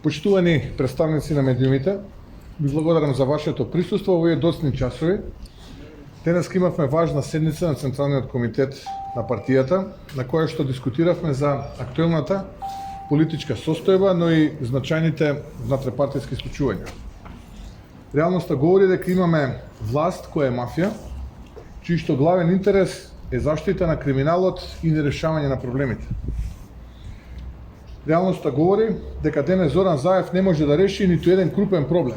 Почитувани представници на медиумите, ви благодарам за вашето присуство во овие доцни часови. Денес имавме важна седница на Централниот комитет на партијата, на која што дискутиравме за актуелната политичка состојба, но и значајните внатрепартијски исклучувања. Реалноста говори дека имаме власт која е мафија, чиј што главен интерес е заштита на криминалот и нерешавање на проблемите. Реалноста говори дека денес Зоран Заев не може да реши ниту еден крупен проблем,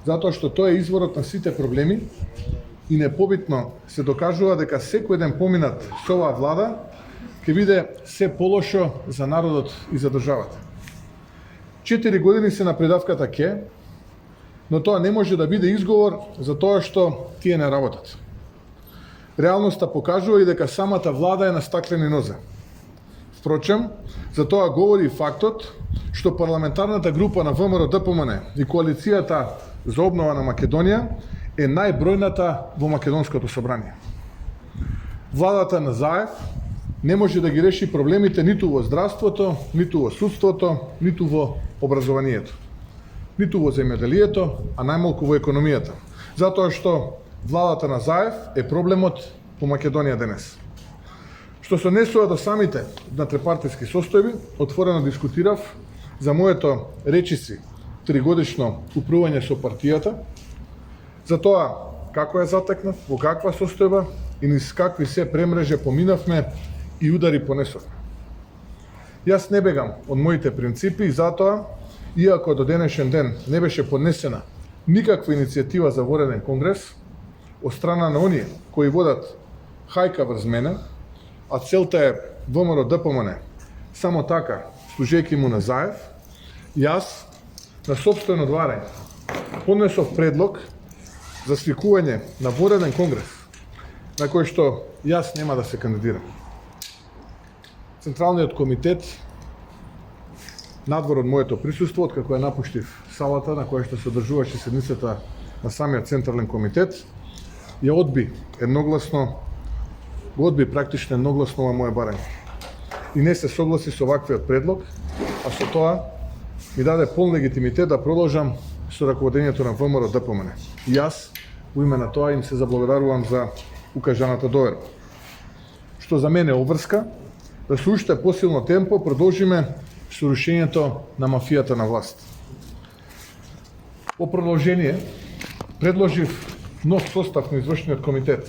затоа што тој е изворот на сите проблеми и непобитно се докажува дека секој ден поминат со оваа влада ќе биде се полошо за народот и за државата. 4 години се на предавката ке, но тоа не може да биде изговор за тоа што тие не работат. Реалноста покажува и дека самата влада е на стаклени нозе. Впрочем, за тоа говори и фактот што парламентарната група на ВМРО-ДПМН и коалицијата за обнова на Македонија е најбројната во македонското собрание. Владата на Заев не може да ги реши проблемите ниту во здравството, ниту во судството, ниту во образованието, ниту во земјоделието, а најмалку во економијата, затоа што владата на Заев е проблемот во Македонија денес. Што се однесува до самите внатрепартијски состојби, отворено дискутирав за моето речиси 3-годишно упрување со партијата, за тоа како ја затекнав, во каква состојба и низ какви се премрежи поминавме и удари понесовме. Јас не бегам од моите принципи и затоа, иако до денешен ден не беше поднесена никаква иницијатива за вореден конгрес од страна на оние кои водат хајка врз мене, а целта е ВМРО-ДПМН само така, служејќи му на Заев, јас на сопствено одварање поднесов предлог за свикување на вореден конгрес, на кој што јас нема да се кандидирам. Централниот комитет, надвор од моето присуство, откако ја напуштив салата на која што се одржуваше седницата на самиот Централен комитет, ја одби практично едногласно ова мое барање. И не се согласи со ваквиот предлог, а со тоа ми даде полн легитимитет да продолжам со раководењето на ВМРО-ДПМН. И јас, во име на тоа, им се заблагодарувам за укажаната доверба. Што за мене обврска да со уште посилно темпо продолжиме со рушењето на мафијата на власт. Во продолжение, предложив нов состав на извршниот комитет,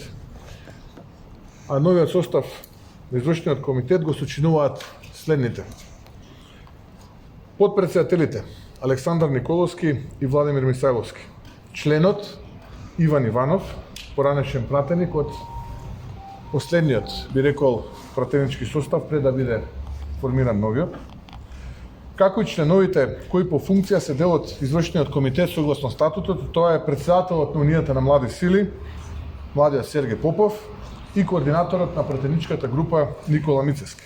а новиот состав на извршниот комитет го сочинуваат следните: подпредседателите Александар Николовски и Владимир Мисајловски, членот Иван Иванов, поранешен пратеник од последниот, би рекол, пратенички состав пред да биде формиран новиот, како и членовите кои по функција се дел од извршниот комитет согласно статутот, тоа е председателот на Унијата на млади сили младиот Сергеј Попов и координаторот на пратеничката група Никола Мицески.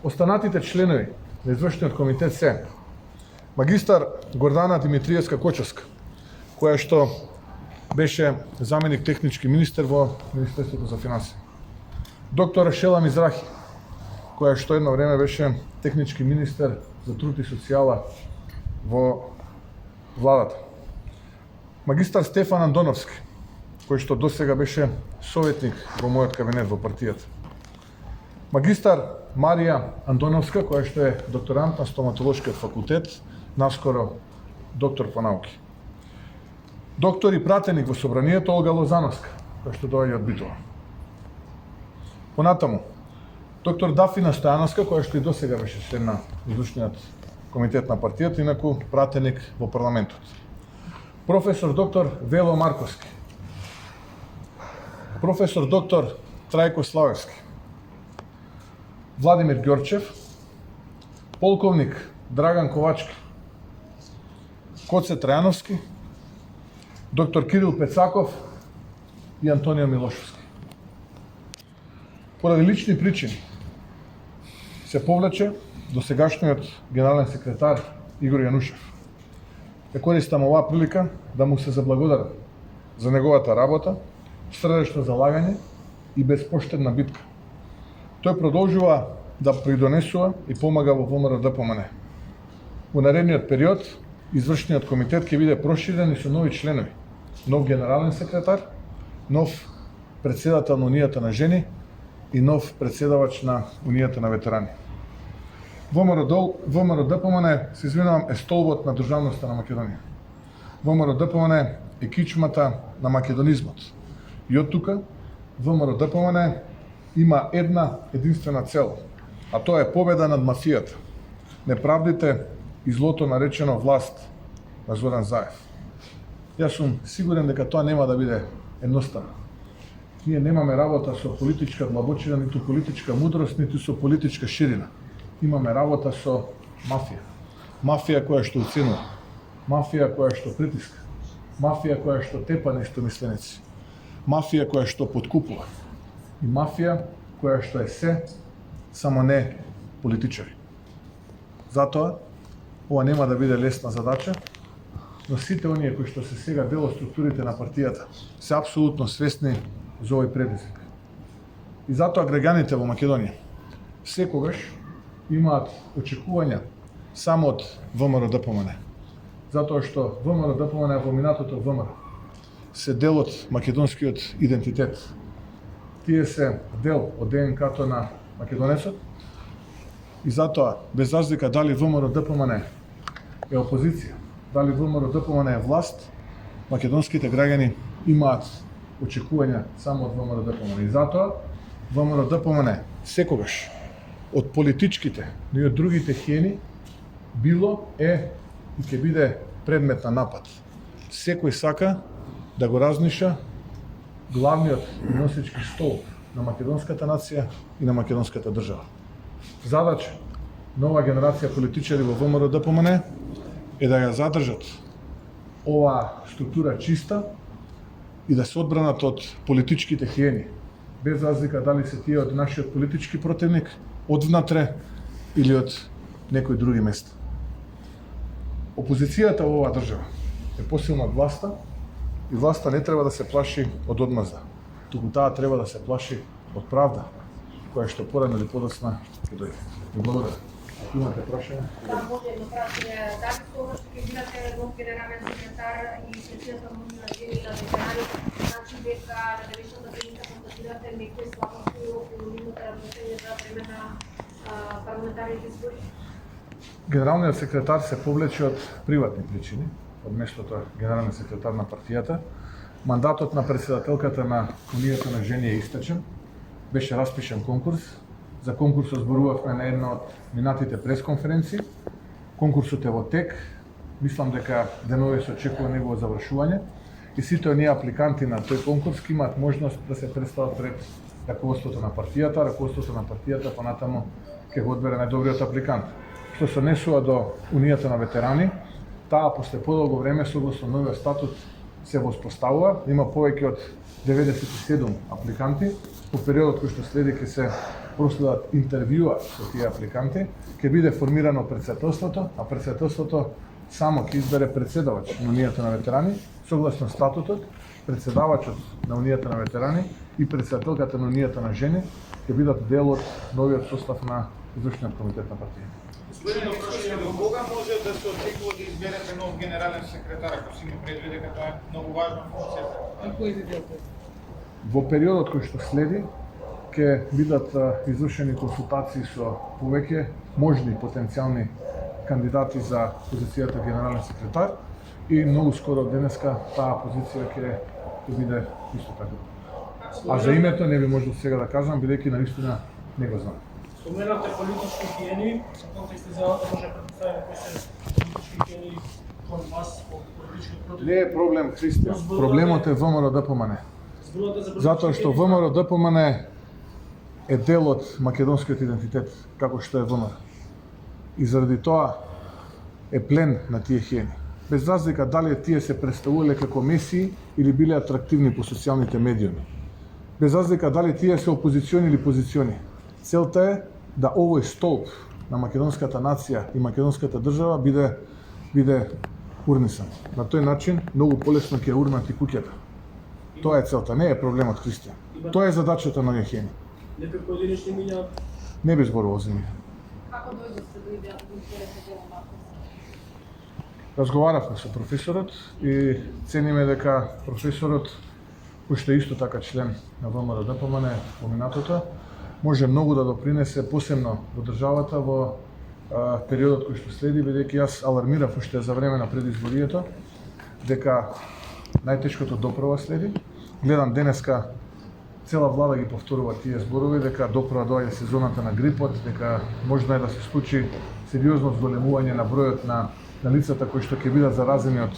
Останатите членови на извршниот комитет се магистар Гордана Димитриевска Кочевска, која што беше заменик технички министер во Министерството за финансии. Доктор Шела Мизрахи, која што едно време беше технички министер за труд и социјала во владата. Магистар Стефан Андоновски, кој што досега беше советник во мојот кабинет во партијата. Магистар Марија Андоновска, која што е докторант на стоматолошкиот факултет, наскоро доктор по науки. Доктор и пратеник во собранието Олга Лозановска, која што доаѓа од Битола. Понатаму, доктор Дафина Стојановска, која што и досега беше член на извршниот комитет на партијата, инаку пратеник во парламентот. Професор доктор Вело Марковски. Професор доктор Трајко Славевски. Владимир Ѓорчев. Полковник Драган Ковачки. Коце Трајановски. Доктор Кирил Пецаков и Антонио Милошевски. Поради лични причини се повлече досегашниот генерален секретар Игор Јанушев. Ја користам оваа прилика да му се заблагодарам за неговата работа, срдечно залагање и безпоштедна битка. Тој продолжува да придонесува и помага во ВМРО-ДПМН. Во наредниот период, извршниот комитет ќе биде проширен и со нови членови. Нов генерален секретар, нов председател на Унијата на жени и нов председавач на Унијата на ветерани. ВМРО-ДПМН, се извинувам, е столбот на државноста на Македонија. ВМРО-ДПМН е кичмата на македонизмот. И од тука, ВМРО-ДПМН има една единствена цел, а тоа е победа над мафијата, неправдите и злото наречено власт на Зоран Заев. Јас сум сигурен дека тоа нема да биде едноставно. Ние немаме работа со политичка длабочина, ниту политичка мудрост, ниту со политичка ширина. Имаме работа со мафија. Мафија која што уценува. Мафија која што притиска. Мафија која што тепа неистомисленици. Мафија која што подкупува. И мафија која што е се, само не политичари. Затоа, ова нема да биде лесна задача, но сите оние кои што се сега дел од структурите на партијата се апсолутно свесни за овој предизвик. И затоа граѓаните во Македонија секогаш имаат очекувања само од ВМРО-ДПМН. Затоа што ВМРО-ДПМН во минатото ВМРО се дел од македонскиот идентитет. Тие се дел од ДНК-то на македонецот и затоа, без разлика дали ВМРО-ДПМН е опозиција, дали ВМРО-ДПМН е власт, македонските граѓани имаат очекувања само од ВМРО-ДПМН. И затоа ВМРО-ДПМН секогаш од политичките, но и од другите хиени било е и ќе биде предмет на напад. Секој сака да го разниша главниот носечки столб на македонската нација и на македонската држава. Задача нова генерација политичари во ВМРО-ДПМН е да ја задржат оваа структура чиста и да се одбранат од политичките хиени, без разлика дали се тие од нашиот политички противник, од внатре или од некои други места. Опозицијата во оваа држава е посилна од власта и власта не треба да се плаши од одмазда, туку таа треба да се плаши од правда, која што порано или подоцна ќе дојде. Ви благодарам. Ако имате прашање? Да, може едно прашање. Дали тоа што ќе бидете нов генерален секретар и председател на жени на ветерани, значи дека на денешната седница констатирате некои слабости околу нивното работење за време на парламентарните избори? Генералниот секретар се повлече од приватни причини, од местото генерален секретар на партијата. Мандатот на председателката на Унијата на жени е истечен. Беше распишен конкурс. За конкурсот зборувавме на една од минатите пресконференции. Конкурсот е во тек. Мислам дека денови се очекува негово завршување и сите оние апликанти на тој конкурс ќе имаат можност да се представат пред раководството на партијата. Раководството на партијата понатаму ќе го одбере најдобриот апликант. Што се однесува до Унијата на ветерани, таа после подолго време согласно новиот статут се воспоставува, има повеќе од 97 апликанти. По периодот кој што следи ќе се проследат интервјуа со тие апликанти, ќе биде формирано претседателството, а претседателството само ќе избере председавач на Унијата на ветерани, согласно статутот, председавачот на Унијата на ветерани и председателката на Унијата на жени ќе бидат дел од новиот состав на извршниот комитет на партијата. Следно прашање, до кога може да се очекува да изберете нов генерален секретар, ако си има предвид дека тоа е многу важна функција? Во периодот кој што следи, ќе бидат извршени консултации со повеќе можни потенцијални кандидати за позицијата генерален секретар и многу скоро денеска таа позиција ќе биде исто така. А за името не би можел сега да кажам, бидејќи навистина не го знам. Споменавте политички хиени, во контекст за да може претпоставиме кои се политички хиени кон вас по политички против. Не е проблем, Христијан. Проблемот е ВМРО-ДПМН. Затоа што ВМРО-ДПМН е дел од македонскиот идентитет, како што е ВМРО. И заради тоа е плен на тие хиени. Без разлика дали тие се представувале како месии или биле атрактивни по социјалните медиуми. Без разлика дали тие се опозициони или позициони. Целта е да овој столб на македонската нација и македонската држава биде урнисан. На тој начин многу полесно ќе урнати куќата. Тоа е целта, не е проблемот, Христијан. Тоа е задачата на овие хиени. Некои поединечни миња. Не би зборувал за нив. Како дојдовте до идејата да изберете Дело Марковски? Разговаравме со професорот и цениме дека професорот, кој што е исто така член на ВМРО ДПМН, поминатото, може многу да допринесе посебно во државата во периодот кој што следи, бидејќи јас алармирав уште за време на предизборието дека најтешкото доправа следи. Гледам денеска цела влада ги повторува тие зборови дека доправа доаѓа сезоната на грипот, дека можно е да се случи сериозно зголемување на бројот на лицата кои што ќе бидат заразени од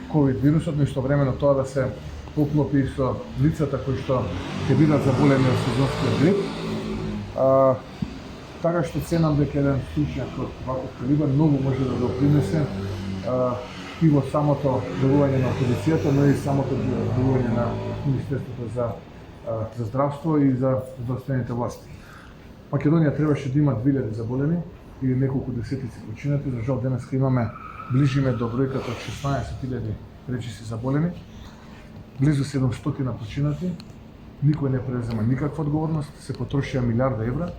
ковид вирусот, но истовремено тоа да се поклопи и со лицата кои што ќе бидат заболени од сезонскиот грип. Така што ценам дека еден случај од ваков калибар многу може да допринесе и во самото делување на полицијата, но и самото делување на Министерството за здравство и за здравствените власти. Македонија требаше да има 2000 заболени и неколку десетици починати. За жал денеска имаме ближиме до бројката од 16.000 речиси заболени, близу 700 починати. Никој не презема никаква одговорност, се потрошија милиарда евра.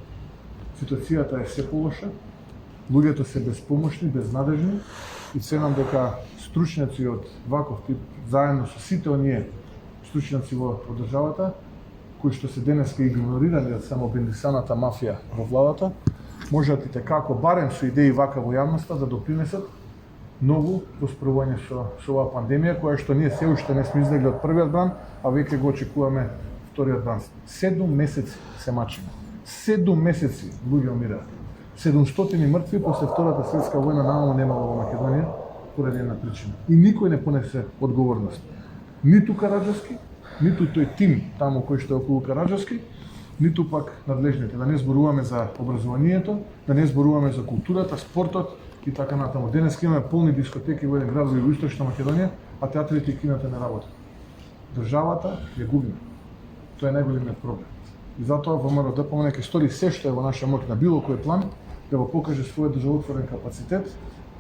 Ситуацијата е се полоша, луѓето се безпомошни, безнадежни и ценам дека стручњаци од ваков тип, заедно со сите оние стручњаци во државата, кои што се денеска игнорирани од самобендисаната мафија во владата, можат и како барем со идеи вака во јавноста да допринесат многу во справување со оваа пандемија, која што ние се уште не сме излегли од првиот бран, а веќе го очекуваме вториот бран. 7 месеци се мачиме. 7 месеци луѓе умираат. 700 мртви после Втората светска војна намало немало во Македонија поради една причина. И никој не понесе одговорност. Ниту Караджовски, ниту тој тим таму кој што е околу Караджовски, ниту пак надлежните. Да не зборуваме за образованието, да не зборуваме за културата, спортот и така натаму. Денес имаме полни дискотеки во еден град во Југоисточна Македонија, а театрите и кината не работат. Државата ја губиме. Тоа е најголемиот проблем. И затоа ВМРО ДПМН ќе стори се што е во наша моќ на било кој план да го покаже својот државотворен капацитет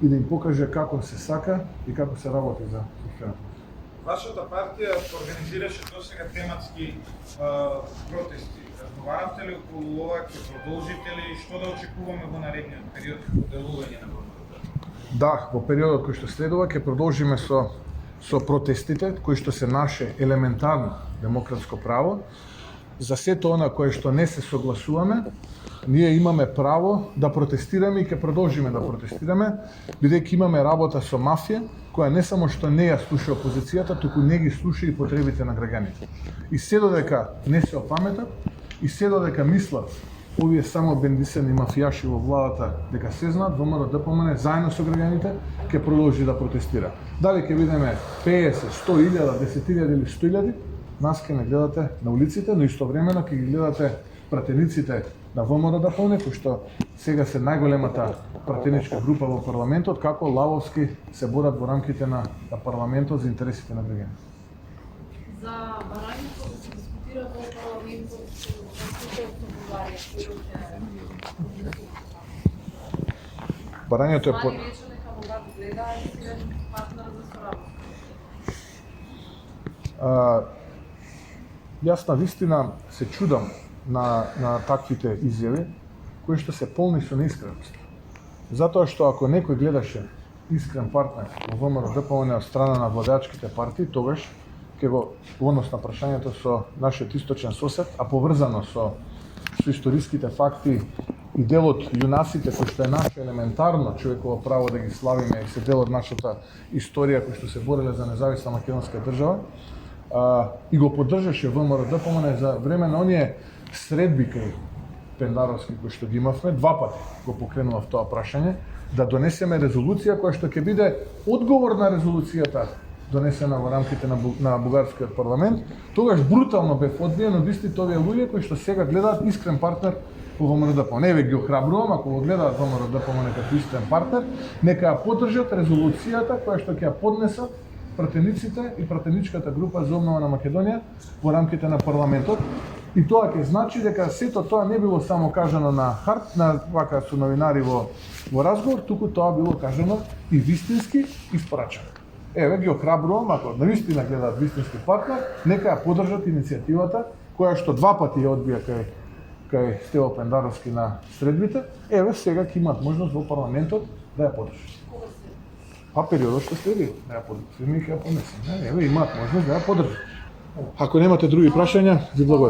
и да им покаже како се сака и како се работи за сопствената. Вашата партија организираше досега тематски протести. Разговаравте ли околу ова, ќе продолжите ли и што да очекуваме во наредниот период во делување на ВМРО? Да, во периодот кој што следува ќе продолжиме со протестите кои што се наше елементарно демократско право. За сето она кое што не се согласуваме, ние имаме право да протестираме и ќе продолжиме да протестираме, бидејќи имаме работа со мафија, која не само што не ја слуша опозицијата, туку не ги слуша и потребите на граѓаните. И се додека не се опаметат, и се додека мислат овие само бендисани мафијаши во владата дека се знаат, ВМРО ДПМН заедно со граѓаните ќе продолжи да протестира. Дали ќе видиме 50, 100.000, 10.000 или 100.000, нас ќе не гледате на улиците, но истовремено ќе ги гледате пратениците на ВМРО ДПМН, кои што сега се најголемата пратеничка група во парламентот, како лавовски се борат во рамките на парламентот за интересите на граѓаните. За барањето да се дискутира во парламентот со случајот со Бугарија, Барањето е Мали рече дека Бугарија гледа и силен партнер за соработа. Јас на вистина се чудам на таквите изјави, кои што се полни со неискреност. Затоа што ако некој гледаше искрен партнер во ВМРО ДПМН од страна на владеачките партии, тогаш ќе го во однос на прашањето со нашиот источен сосед, а поврзано со историските факти и дел од јунасите кои што е наше елементарно човеково право да ги славиме и се дел од нашата историја кои што се бореле за независна македонска држава, и го поддржаше ВМРО ДПМН за време на оние средби кај Пендаровски кои што ги имавме, 2 пати го покренував тоа прашање, да донесеме резолуција која што ќе биде одговор на резолуцијата донесена во рамките на бугарскиот парламент. Тогаш брутално бев одбиен од истите овие луѓе кои што сега гледаат искрен партнер во ВМРО ДПМН. Не ве ги охрабрувам, ако го гледаат ВМРО ДПМН како искрен партнер, нека ја поддржат резолуцијата која што ќе ја поднесат пратениците и пратеничката група за обнова на Македонија во рамките на парламентот. И тоа ќе значи дека сето тоа не било само кажано на харт, на вака со новинари во разговор, туку тоа било кажано и вистински испрачано. Еве ги охрабрувам, ако навистина гледаат вистински партнер, нека ја поддржат иницијативата која што 2 пати ја одбија кај Стево Пендаровски на средбите. Еве сега ќе имаат можност во парламентот да ја поддржат. па периодот што следи, да ја подпишеме и ќе ја понесем. Еве имаат можност да ја поддржат. Ако немате други прашања, ви благодарам.